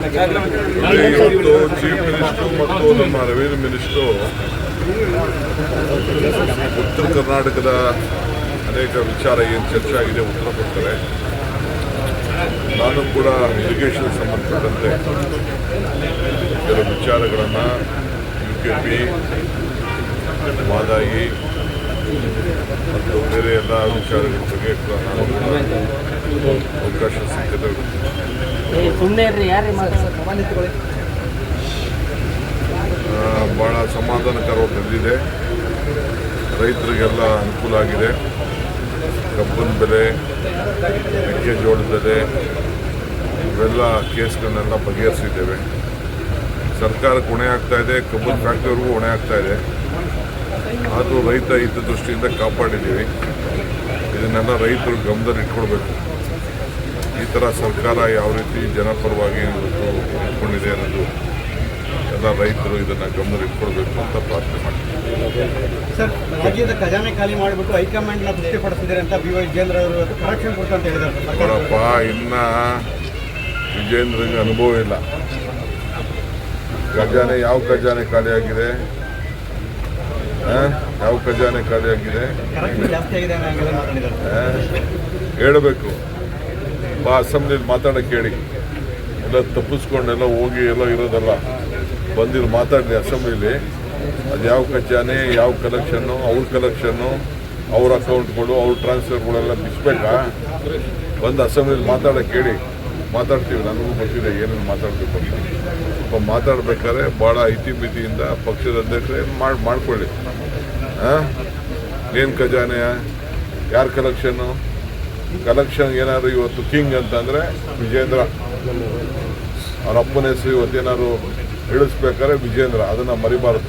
ಇವತ್ತು chief minister ಮತ್ತು ನಮ್ಮ ರೆವಿನ್ಯೂ ಮಿನಿಸ್ಟ್ರು ಉತ್ತರ ಕರ್ನಾಟಕದ ಅನೇಕ ವಿಚಾರ ಏನು ಚರ್ಚೆ ಆಗಿದೆ ಉತ್ತರ ಕೊಡ್ತಾರೆ. ನಾನು ಕೂಡ ಇರಿಗೇಷನ್ ಸಂಬಂಧಪಟ್ಟಂತೆ ಕೆಲವು ವಿಚಾರಗಳನ್ನು UKP, ಮಾದಾಯಿ ಮತ್ತು ಬೇರೆ ಎಲ್ಲ ವಿಚಾರಗಳ ಬಗ್ಗೆ ನಾನು ಅವಕಾಶ ಸಿಕ್ಕಿದೆ. ಭಾಳ ಸಮಾಧಾನಕರವಾಗಿ ಬಂದಿದೆ. ರೈತರಿಗೆಲ್ಲ ಅನುಕೂಲ ಆಗಿದೆ. ಕಬ್ಬಿನ ಬೆಲೆ, ಮೆಕ್ಕೆಜೋಳದ ಬೆಲೆ ಇವೆಲ್ಲ ಕೇಸ್ಗಳನ್ನೆಲ್ಲ ಬಗೆಹರಿಸಿದ್ದೇವೆ. ಸರ್ಕಾರಕ್ಕೆ ಹೊಣೆ ಆಗ್ತಾ ಇದೆ, ಕಬ್ಬಿನ ಫ್ಯಾಕ್ಟ್ರಿವರೆಗೂ ಹೊಣೆ ಆಗ್ತಾ ಇದೆ. ಆದರೂ ರೈತ ಹಿತದೃಷ್ಟಿಯಿಂದ ಕಾಪಾಡಿದ್ದೀವಿ. ಇದನ್ನೆಲ್ಲ ರೈತರು ಗಮನದಲ್ಲಿ ಇಟ್ಕೊಳ್ಬೇಕು. ಈ ಥರ ಸರ್ಕಾರ ಯಾವ ರೀತಿ ಜನಪರವಾಗಿ ಇವತ್ತು ಇಟ್ಕೊಂಡಿದೆ ಅನ್ನೋದು ಎಲ್ಲ ರೈತರು ಇದನ್ನು ಗಮನದಲ್ಲಿ ಇಟ್ಕೊಳ್ಬೇಕು ಅಂತ ಪ್ರಾರ್ಥನೆ ಮಾಡ್ತೀವಿ. ಸರ್, ರಾಜ್ಯದ ಖಜಾನೆ ಖಾಲಿ ಮಾಡಿಬಿಟ್ಟು ಹೈಕಮಾಂಡ್ನ ತೃಪ್ತಿಪಡಿಸಿದ್ದಾರೆ ಅಂತ BY ವಿಜೇಂದ್ರ ಅವರು ಕರೆಕ್ಷನ್ ಕೊಡ್ತಾ ಅಂತ ಹೇಳಿದ್ದಾರೆ. ನೋಡಪ್ಪ, ಇನ್ನು ವಿಜೇಂದ್ರಂಗೆ ಅನುಭವ ಇಲ್ಲ. ಖಜಾನೆ ಯಾವ ಖಜಾನೆ ಖಾಲಿಯಾಗಿದೆ? ಯಾವ ಖಜಾನೆ ಖಾಲಿಯಾಗಿದೆ ಹೇಳಬೇಕು. ಅಸೆಂಬ್ಲಿಯಲ್ಲಿ ಮಾತಾಡೋಕ್ಕೆ ಹೇಳಿ. ಎಲ್ಲ ತಪ್ಪಿಸ್ಕೊಂಡೆಲ್ಲ ಹೋಗಿ ಎಲ್ಲ ಇರೋದಲ್ಲ, ಬಂದಿರು ಮಾತಾಡಲಿ ಅಸೆಂಬ್ಲಿಲಿ. ಅದು ಯಾವ ಖಜಾನೆ, ಯಾವ ಕಲೆಕ್ಷನ್ನು, ಅವ್ರ ಕಲೆಕ್ಷನ್ನು, ಅವ್ರ ಅಕೌಂಟ್ಗಳು, ಅವ್ರ ಟ್ರಾನ್ಸ್ಫರ್ಗಳೆಲ್ಲ ಬಿಚ್ಚಬೇಕಾ? ಬಂದು ಅಸೆಂಬ್ಲಿಲಿ ಮಾತಾಡೋಕ್ಕೆ ಹೇಳಿ. ಮಾತಾಡ್ತೀವಿ. ನನಗೂ ಗೊತ್ತಿದೆ ಏನೇನು ಮಾತಾಡಬೇಕು ಅಂತ. ಮಾತಾಡ್ಬೇಕಾದ್ರೆ ಭಾಳ ಇತಿಮಿತಿಯಿಂದ ಪಕ್ಷದ ಅಧ್ಯಕ್ಷರು ಮಾಡ್ಕೊಳ್ಳಿ. ಏನು ಖಜಾನೆ, ಯಾರ ಕಲೆಕ್ಷನ್ನು? ಕಲೆಕ್ಷನ್ ಏನಾದ್ರು ಇವತ್ತು ಕಿಂಗ್ ಅಂತಂದರೆ ವಿಜೇಂದ್ರ. ಅವ್ರ ಅಪ್ಪನ ಹೆಸರು ಇವತ್ತೇನಾದ್ರು ಇಳಿಸ್ಬೇಕಾದ್ರೆ ವಿಜೇಂದ್ರ. ಅದನ್ನು ಮರಿಬಾರ್ದು.